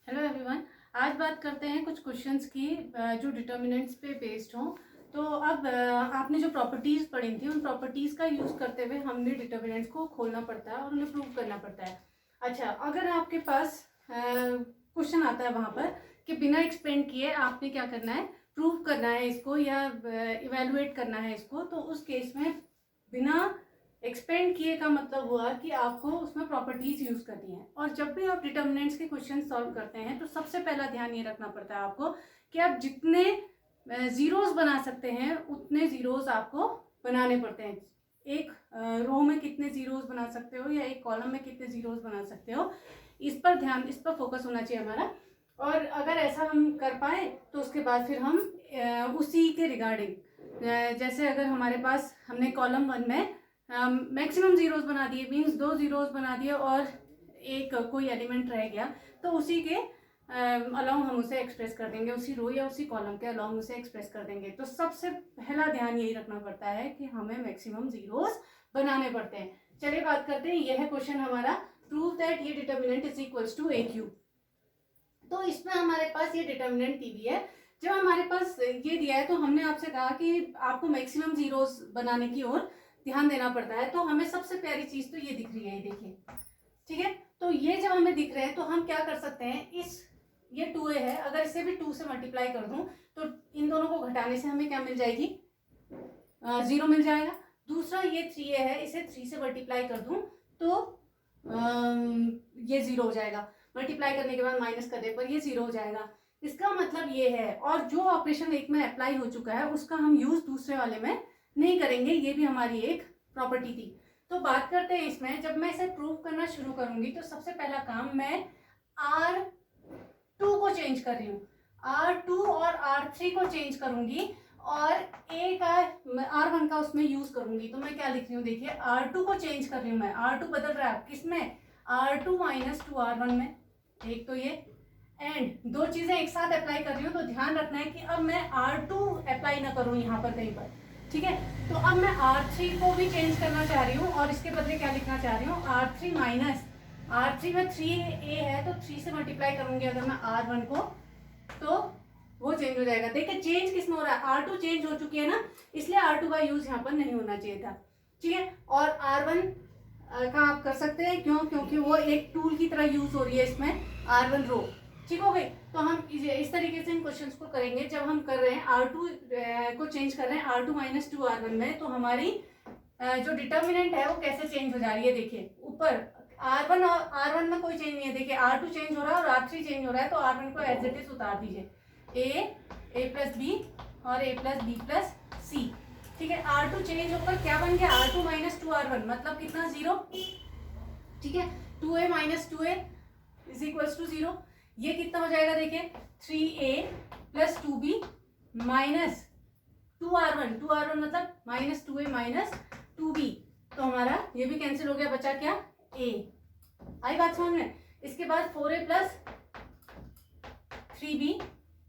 Hello everyone. आज बात करते हैं कुछ क्वेश्चंस की जो डिटर्मिनेंट्स पे बेस्ड हों। तो अब आपने जो प्रॉपर्टीज़ पढ़ी थी उन प्रॉपर्टीज़ का यूज़ करते हुए हमने डिटर्मिनेंट्स को खोलना पड़ता है और उन्हें प्रूव करना पड़ता है। अच्छा, अगर आपके पास क्वेश्चन आता है वहाँ पर कि बिना एक्सपेंड किए आपने क्या करना है, प्रूव करना है इसको या इवेलुएट करना है इसको, तो उस केस में बिना एक्सपेंड किए का मतलब हुआ कि आपको उसमें प्रॉपर्टीज यूज करनी है। और जब भी आप डिटर्मिनेंट्स के क्वेश्चन सॉल्व करते हैं तो सबसे पहला ध्यान ये रखना पड़ता है आपको कि आप जितने जीरोस बना सकते हैं उतने जीरोस आपको बनाने पड़ते हैं। एक रो में कितने जीरोस बना सकते हो या एक कॉलम में कितने जीरोस बना सकते हो, इस पर फोकस होना चाहिए हमारा। और अगर ऐसा हम कर पाए तो उसके बाद फिर हम उसी के रिगार्डिंग जैसे अगर हमारे पास हमने कॉलम 1 में मैक्सिमम जीरोस बना दिए, मीन्स 2 जीरोस बना दिए और एक कोई एलिमेंट रह गया, तो उसी के अलोंग हम उसे एक्सप्रेस कर देंगे, उसी रो या उसी कॉलम के अलोंग उसे एक्सप्रेस कर देंगे। तो सबसे पहला ध्यान यही रखना पड़ता है कि हमें मैक्सिमम जीरोस बनाने पड़ते हैं। चलिए बात करते हैं, यह है क्वेश्चन हमारा, प्रूव दैट ये determinant is equals to A cube. तो इसमें हमारे पास ये डिटर्मिनेंट टी वी है। जब हमारे पास ये दिया है तो हमने आपसे कहा कि आपको मैक्सिमम जीरोस बनाने की ओर ध्यान देना पड़ता है। तो हमें सबसे प्यारी चीज तो ये दिख रही है, ये देखिए, ठीक है। तो ये जब हमें दिख रहे हैं तो हम क्या कर सकते हैं, ये 2a है, अगर इसे भी 2 से मल्टीप्लाई कर दूं तो इन दोनों को घटाने से हमें क्या मिल जाएगी, 0 मिल जाएगा। दूसरा ये 3a है, इसे 3 से मल्टीप्लाई कर दूं तो ये 0 हो जाएगा। मल्टीप्लाई करने के बाद माइनस करने पर ये 0 हो जाएगा। इसका मतलब ये है, और जो ऑपरेशन एक में अप्लाई हो चुका है उसका हम यूज दूसरे वाले में नहीं करेंगे। ये भी हमारी एक प्रॉपर्टी थी। तो बात करते हैं इसमें, जब मैं इसे प्रूव करना शुरू करूंगी तो सबसे पहला काम, मैं R2 को चेंज कर रही हूँ, R2 और R3 को चेंज करूंगी और A का R1 का उसमें यूज करूंगी। तो मैं क्या लिख रही हूँ, देखिए, R2 को चेंज कर रही हूँ मैं, R2 बदल रहा है किसमें, R2 माइनस 2R1 में। एक तो ये, एंड दो चीजें एक साथ अप्लाई कर रही हूँ, तो ध्यान रखना है कि अब मैं R2 अप्लाई ना करूँ यहाँ पर कहीं पर, ठीक है। तो अब मैं R3 को भी चेंज करना चाह रही हूँ और इसके बदले क्या लिखना चाह रही हूँ, R3 माइनस, R3 में 3a है तो 3 से मल्टीप्लाई करूंगी अगर मैं R1 को, तो वो चेंज हो जाएगा। देखिए चेंज किसमें हो रहा है, R2 चेंज हो चुकी है ना, इसलिए R2 का यूज यहाँ पर नहीं होना चाहिए था, ठीक है। और R1 का आप कर सकते हैं, क्यों, क्योंकि वो एक टूल की तरह यूज हो रही है इसमें, R1 रो, ठीक हो गई। तो हम इस तरीके से इन क्वेश्चंस को करेंगे। जब हम कर रहे हैं R2 को चेंज कर रहे हैं R2 माइनस 2R1 में, तो हमारी जो डिटर्मिनेंट है वो कैसे चेंज हो जा रही है, देखिए ऊपर R1 और R1 में कोई चेंज नहीं है, देखिए R2 चेंज हो रहा है और R3 चेंज हो रहा है, तो R1 को एज इट इज उतार दीजिए, a प्लस बी और a प्लस बी प्लस सी, ठीक है। R2 चेंज होकर क्या बन गया, R2 माइनस 2R1, मतलब कितना, 0, ठीक है। 2a minus 2a is equals to 0। ये कितना हो जाएगा, देखिए 3a plus 2b minus 2R1, 2R1 मतलब माइनस 2a माइनस 2b, तो हमारा ये भी कैंसिल हो गया, बचा क्या, a। आई बात समझ में। इसके बाद 4a plus 3b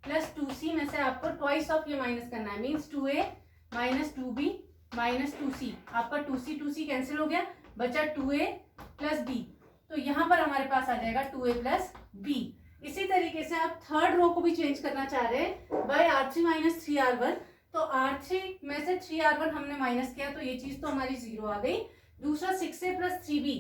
plus 2c में से आपको ट्वाइस ऑफ ये माइनस करना है, means 2a minus 2b minus 2c, आपका 2c कैंसिल हो गया, बचा 2a प्लस b। तो यहाँ पर हमारे पास आ जाएगा 2a प्लस b। इसी तरीके से आप थर्ड रो को भी चेंज करना चाह रहे हैं बाय R3 माइनस 3R1, तो R3 में से 3R1 हमने माइनस किया तो ये चीज तो हमारी 0 आ गई। दूसरा 6a plus 3b,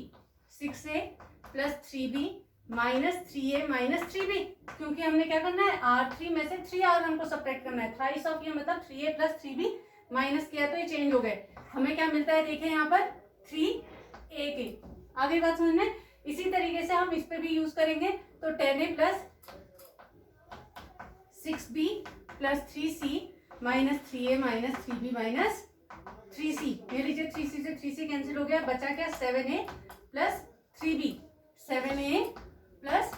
6a plus 3b minus 3a minus 3b, क्योंकि हमने क्या करना है, R3 में से 3R1 को सब्ट्रैक्ट करना है, थ्राइस ऑफ ये मतलब 3a प्लस 3b माइनस किया तो ये चेंज हो गए। हमें क्या मिलता है, देखिए यहाँ पर 3a के, आगे बात समझ में। इसी तरीके से हम इस पे भी यूज करेंगे, तो 10a plus 6b plus 3c minus 3a minus 3b minus 3c। ये लीजिए 3c से 3c कैंसिल हो गया, बचा क्या, 7a plus 3b, 7a plus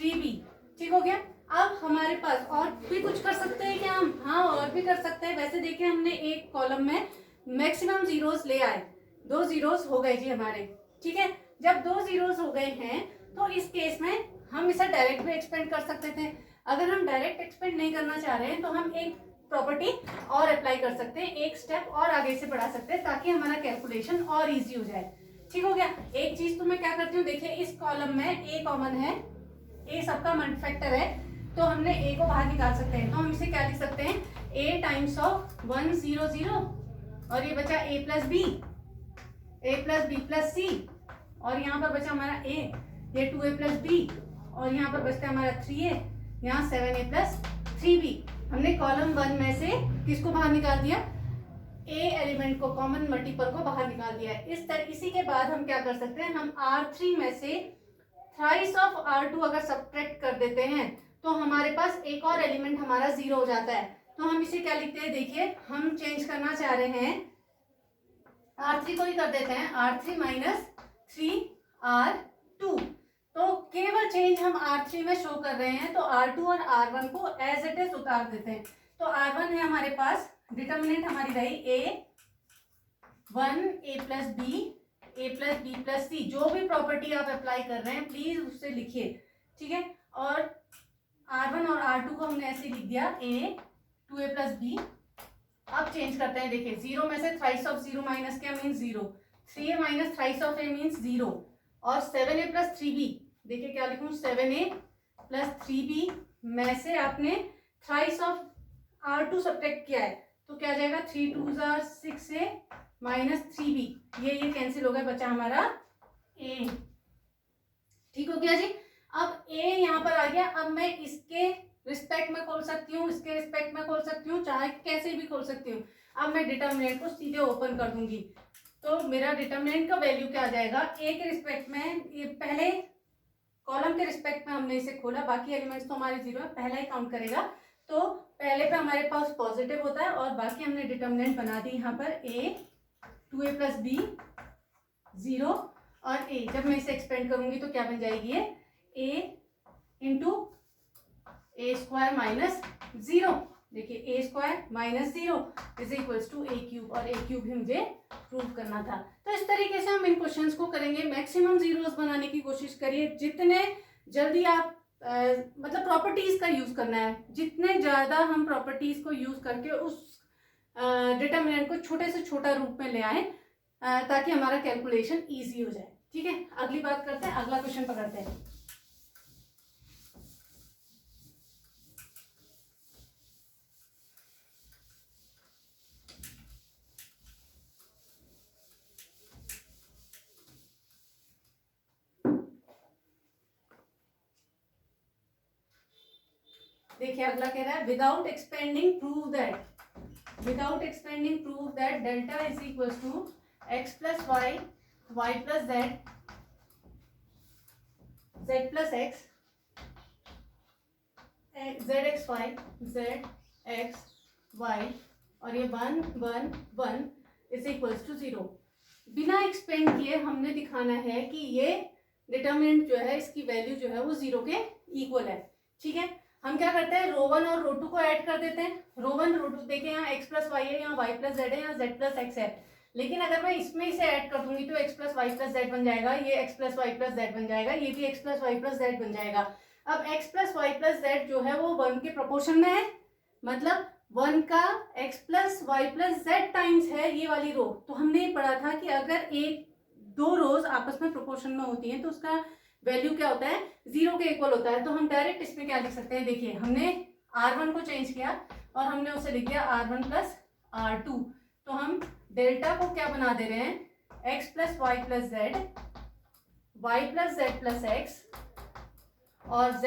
3b, ठीक हो गया। अब हमारे पास और भी कुछ कर सकते हैं क्या हम, हाँ और भी कर सकते हैं। वैसे देखिए हमने एक कॉलम में मैक्सिमम जीरोस ले आए, 2 जीरोस हो गए जी हमारे, ठीक है। जब 2 जीरोस हो गए हैं तो इस केस में हम इसे डायरेक्ट भी एक्सपेंड कर सकते थे। अगर हम डायरेक्ट एक्सपेंड नहीं करना चाह रहे हैं तो हम एक प्रॉपर्टी और अप्लाई कर सकते हैं, एक स्टेप और आगे से बढ़ा सकते हैं ताकि हमारा कैलकुलेशन और इजी हो जाए, ठीक हो गया। एक चीज तो मैं क्या करती हूँ, देखिए इस कॉलम में a कॉमन है, ए सबका मल्टीफैक्टर है, तो हमने ए को बाहर निकाल सकते हैं। तो हम इसे क्या लिख सकते हैं, ए टाइम्स ऑफ 1 0 0, और ये बचा ए प्लस बी प्लस सी, और यहाँ पर बचा हमारा ए, ये 2a प्लस बी, और यहाँ पर बचता है हमारा 3a, यहाँ 7a प्लस 3b। हमने कॉलम 1 में से किसको बाहर निकाल दिया, ए एलिमेंट को, कॉमन मल्टीपल को बाहर निकाल दिया है। इसी के बाद हम क्या कर सकते हैं, हम R3 में से थ्राइस ऑफ R2 अगर सब्ट्रैक्ट कर देते हैं तो हमारे पास एक और एलिमेंट हमारा 0 हो जाता है। तो हम इसे क्या लिखते हैं, देखिए हम चेंज करना चाह रहे हैं, R3 को ही कर देते हैं, R3 माइनस 3R2। तो केवल चेंज हम R3 में शो कर रहे हैं, तो R2 और R1 को एज इट इज उतार देते हैं। तो R1 है हमारे पास, डिटर्मिनेंट हमारी रही A1 A plus B plus C. जो भी प्रॉपर्टी आप अप्लाई कर रहे हैं प्लीज उससे लिखिए, ठीक है। और R1 और R2 को हमने ऐसे लिख दिया A 2A प्लस बी। अब चेंज करते हैं, देखिए 0 में से थ्राइस ऑफ 0 माइनस क्या means 0, 3A minus thrice of A means 0, और 7A प्लस 3B, देखिए क्या लिखूं, 7A प्लस 3B में से आपने थ्राइस ऑफ R2 सब्ट्रैक्ट किया है, तो क्या जाएगा, 3 2 6A माइनस 3B, ये कैंसिल हो गया, बचा हमारा A। ठीक हो गया जी। अब A यहाँ पर आ गया, अब मैं इसके रिस्पेक्ट में खोल सकती हूँ, इसके रिस्पेक्ट में खोल सकती हूँ, चाहे कैसे भी खोल सकती हूँ। अब मैं डिटर्मिनेंट को सीधे ओपन कर दूंगी, तो मेरा डिटर्मिनेंट का वैल्यू क्या आ जाएगा, A के रिस्पेक्ट में, ये पहले कॉलम के रिस्पेक्ट में हमने इसे खोला, बाकी एलिमेंट्स तो हमारे 0 है, पहला ही काउंट करेगा, तो पहले पे हमारे पास पॉजिटिव होता है, और बाकी हमने डिटर्मिनेंट बना दी यहाँ पर A 2A प्लस बी 0 और A। जब मैं इसे एक्सपेंड करूंगी तो क्या बन जाएगी, ये A into A square minus 0, देखिए A square minus 0 is equals to A cube, और A क्यूब ही मुझे प्रूव करना था। तो इस तरीके से हम इन क्वेश्चंस को करेंगे। मैक्सिमम जीरोस बनाने की कोशिश करिए, जितने जल्दी आप मतलब प्रॉपर्टीज का यूज करना है, जितने ज्यादा हम प्रॉपर्टीज को यूज करके उस डिटर्मिनेंट को छोटे से छोटा रूप में ले आए, ताकि हमारा कैलकुलेशन इजी हो जाए। ठीक है, अगली बात करते हैं, अगला क्वेश्चन पकड़ते हैं। देखिए अगला कह रहा है, without expanding prove that delta is equal to X plus Y plus Z plus X, Z X Y, और ये 1 1 1 इज इक्वल टू 0। बिना एक्सपेंड किए हमने दिखाना है कि ये डिटर्मिनेंट जो है, इसकी वैल्यू जो है वो 0 के इक्वल है। ठीक है, हम क्या करते हैं, रो 1 और रो 2 को ऐड कर देते हैं। रो 1 रो 2, देखिए यहाँ x प्लस वाई है, यहाँ y प्लस जेड है, यहाँ z प्लस एक्स है, लेकिन अगर मैं इसमें इसे ऐड कर दूंगी तो x plus Y plus Z बन जाएगा, ये x plus Y plus Z बन जाएगा, ये भी x plus Y plus Z बन जाएगा। अब x plus Y plus Z जो है वो 1 के प्रोपोर्शन में है, मतलब 1 का x plus Y plus Z times है ये वाली रो। तो हमने ये पढ़ा था कि अगर दो रोज आपस में प्रोपोर्शन में होती हैं तो उसका वैल्यू क्या होता है, 0 के इक्वल होता है। तो हम डायरेक्ट इसमें क्या लिख सकते हैं, देखिए हमने R1 को चेंज किया और हमने उसे लिख दिया R1 प्लस R2। तो हम डेल्टा को क्या बना दे रहे हैं, x plus Y plus Z, Y plus Z plus X, और z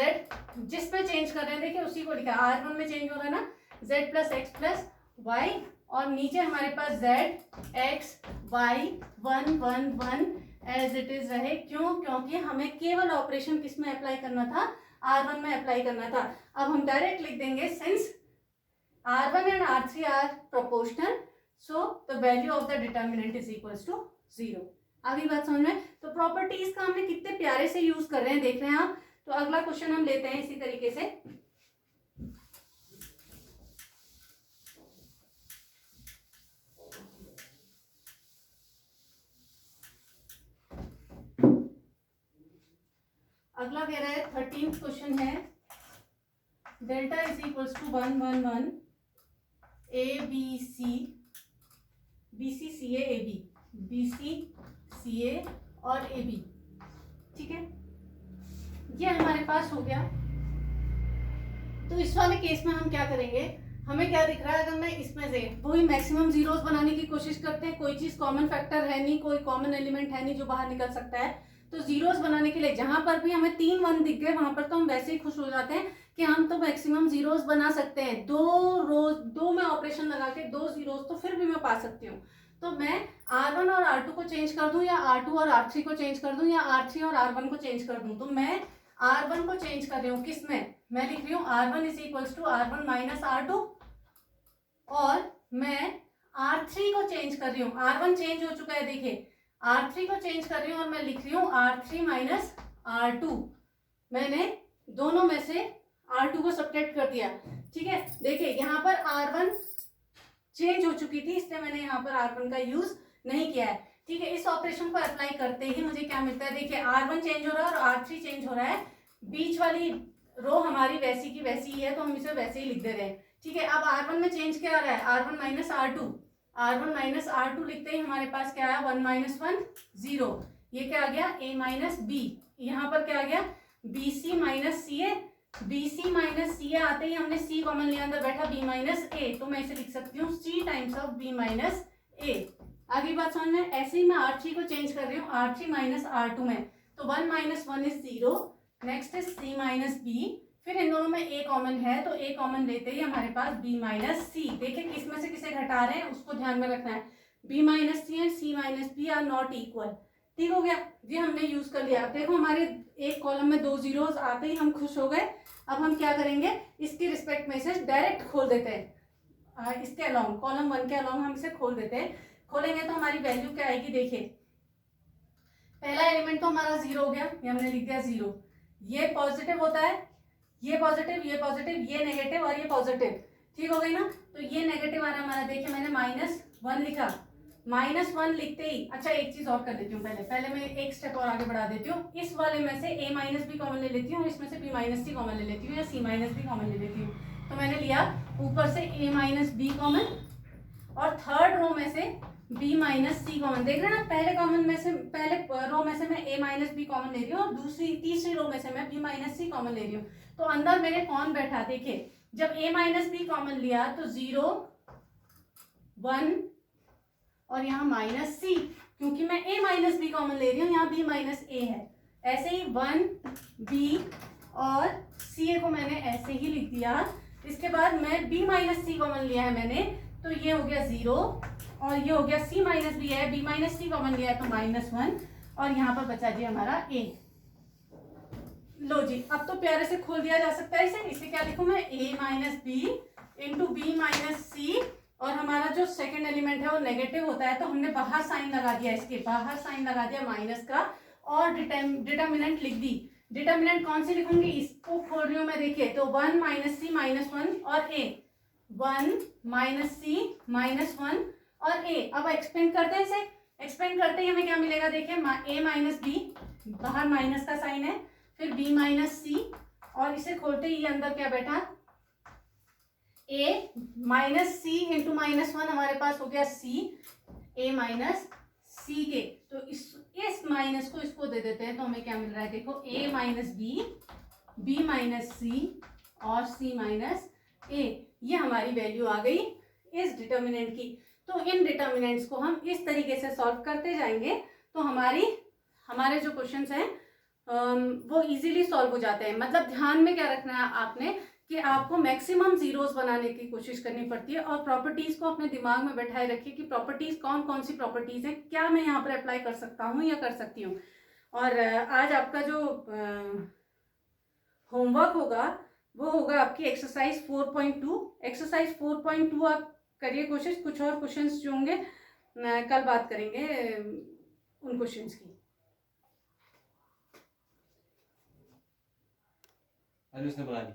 जिस पे चेंज कर रहे हैं देखिए उसी को लिखा, R1 में चेंज हो रहा है ना, z plus X plus Y, और नीचे हमारे पास z X Y 1 1 1 as it is रहे। क्यों, क्योंकि हमें केवल ऑपरेशन किस में अप्लाई करना था, R1 में अप्लाई करना था। अब हम डायरेक्ट लिख देंगे, since R1 and R3 are proportional, so the value of the determinant is equals to 0। आगे बात समझ में। तो प्रॉपर्टीज का हमने कितने प्यारे से यूज कर रहे हैं, देख रहे हैं आप। तो अगला क्वेश्चन हम लेते हैं इसी तरीके से। अगला कह रहा है 13th क्वेश्चन है, delta is equals to 1 1 1 A B C C A B, B C C A और ए बी। ठीक है, ये हमारे पास हो गया। तो इस वाले केस में हम क्या करेंगे, हमें क्या दिख रहा है, अगर मैं इसमें से वही मैक्सिमम जीरोस बनाने की कोशिश करते हैं, कोई चीज कॉमन फैक्टर है नहीं, कोई कॉमन एलिमेंट है नहीं जो बाहर निकल सकता है, तो जीरोस बनाने के लिए जहां पर भी हमें 3 1 दिख गए वहां पर तो हम वैसे ही खुश हो जाते हैं कि हम तो मैक्सिमम जीरोस बना सकते हैं। दो में ऑपरेशन लगा के 2 जीरोस तो फिर भी मैं पा सकती हूँ। तो मैं R1 और R2 को चेंज कर दूं, या R2 और R3 को चेंज कर दूं, या R3 और R1 को चेंज कर दूं। तो मैं R1 को चेंज कर रही हूँ, किसमें, मैं लिख रही हूँ R1 is equals to R1 minus R2, और मैं R3 को चेंज कर रही हूँ। R1 चेंज हो चुका है, देखिए R3 को चेंज कर रही हूँ और मैं लिख रही हूँ R3 माइनस R2। मैंने दोनों में से R2 को सब्ट्रैक्ट कर दिया, ठीक है। देखिए यहाँ पर R1 चेंज हो चुकी थी, इसलिए मैंने यहाँ पर R1 का यूज नहीं किया है, ठीक है। इस ऑपरेशन को अप्लाई करते ही मुझे क्या मिलता है, देखिए R1 चेंज हो रहा है और R3 चेंज हो रहा है, बीच वाली रो हमारी वैसी की वैसी ही है, तो हम इसे वैसे ही लिख दे रहे हैं, ठीक है। अब R1 में चेंज क्या आ रहा है, R1 minus R2, R1 minus R2 लिखते ही हमारे पास क्या आया, 1 माइनस 1 0, ये क्या आ गया A माइनस B, यहाँ पर क्या आ गया BC minus CA, BC minus CA आते ही हमने C कॉमन लिया, अंदर बैठा B माइनस A, तो मैं इसे लिख सकती हूँ C times of B minus A। आगे बात समझ में, ऐसे ही मैं R3 को चेंज कर रही हूँ R3 माइनस R2 में, तो 1 minus 1 is 0, next is C minus B, फिर इन दोनों में A कॉमन है तो A कॉमन लेते ही हमारे पास B माइनस C। देखिए किस में से किसे घटा रहे हैं उसको ध्यान में रखना है, B minus C and C minus B are not equal, ठीक हो गया, ये हमने यूज कर लिया। देखो हमारे एक कॉलम में 2 जीरोस आते ही हम खुश हो गए। अब हम क्या करेंगे, इसके रिस्पेक्ट में इसे डायरेक्ट खोल देते हैं, इसके अलाउंग कॉलम 1 के अलाउंग हम इसे खोल देते हैं। खोलेंगे तो हमारी वैल्यू क्या आएगी, देखिए पहला एलिमेंट तो हमारा 0 हो गया, ये हमने लिख दिया 0, ये पॉजिटिव होता है, ये पॉजिटिव, ये पॉजिटिव, ये नेगेटिव और ये पॉजिटिव, ठीक हो गई ना। तो ये नेगेटिव आ रहा है हमारा, देखिए मैंने -1 लिखा, -1 लिखते ही, अच्छा एक चीज और कर देती हूँ, पहले मैं एक स्टेप और आगे बढ़ा देती हूँ, इस वाले में से A माइनस बी कॉमन ले लेती हूँ, इसमें से B माइनस सी कॉमन ले लेती हूँ, या C माइनस बी कॉमन ले लेती हूँ। तो मैंने लिया ऊपर से A माइनस बी कॉमन, और थर्ड रो में से B माइनस सी कॉमन, देख रहे हैं ना, पहले कॉमन में से, पहले रो में से मैं A माइनस बी कॉमन ले रही हूँ, और तीसरी रो में से मैं B माइनस सी कॉमन ले रही हूँ। तो अंदर मेरे कौन बैठा, देखिए जब A माइनस बी कॉमन लिया तो 0 1 और यहाँ माइनस C, क्योंकि मैं A माइनस बी कॉमन ले रही हूँ, यहाँ B माइनस A है, ऐसे ही 1 B और CA को मैंने ऐसे ही लिख दिया। इसके बाद मैं B माइनस C कॉमन लिया है मैंने, तो ये हो गया 0, और ये हो गया C माइनस बी है, B माइनस सी कॉमन लिया है तो -1, और यहाँ पर बचा जी हमारा A। लो जी, अब तो प्यारे से खोल दिया जा सकता है इसे क्या लिखूं मैं, A minus B into B minus C, और हमारा जो सेकंड एलिमेंट है वो नेगेटिव होता है, तो हमने बाहर साइन लगा दिया, इसके बाहर साइन लगा दिया माइनस का, और डिटर्मिनेंट लिख दी। डिटर्मिनेंट कौन सी लिखूंगी, इसको खोल रही हूँ मैं, देखिए तो 1 माइनस सी माइनस 1 और A, 1 माइनस सी माइनस 1 और A। अब एक्सपेंड करते हैं इसे, एक्सपेंड करते ही हमें क्या मिलेगा, देखिए A माइनस बी, बाहर माइनस का साइन है, फिर B माइनस सी, और इसे खोलते ही अंदर क्या बैठा, A माइनस सी इंटू -1 हमारे पास हो गया C, A माइनस सी के, तो इस माइनस को इसको दे देते हैं, तो हमें क्या मिल रहा है, देखो A minus B, B minus C और C माइनस A, ये हमारी वैल्यू आ गई इस डिटर्मिनेंट की। तो इन डिटर्मिनेंट्स को हम इस तरीके से सॉल्व करते जाएंगे, तो हमारे जो क्वेश्चंस हैं वो इजीली सॉल्व हो जाते हैं। मतलब ध्यान में क्या रखना है आपने, कि आपको मैक्सिमम जीरोस बनाने की कोशिश करनी पड़ती है, और प्रॉपर्टीज को अपने दिमाग में बैठाए रखिए कि प्रॉपर्टीज कौन कौन सी प्रॉपर्टीज हैं, क्या मैं यहाँ पर अप्लाई कर सकता हूँ या कर सकती हूँ। और आज आपका जो होमवर्क होगा वो होगा आपकी एक्सरसाइज 4.2। एक्सरसाइज 4.2 आप करिए कोशिश, कुछ और क्वेश्चंस जो होंगे कल बात करेंगे उन क्वेश्चंस की। अनुज ने बना दी।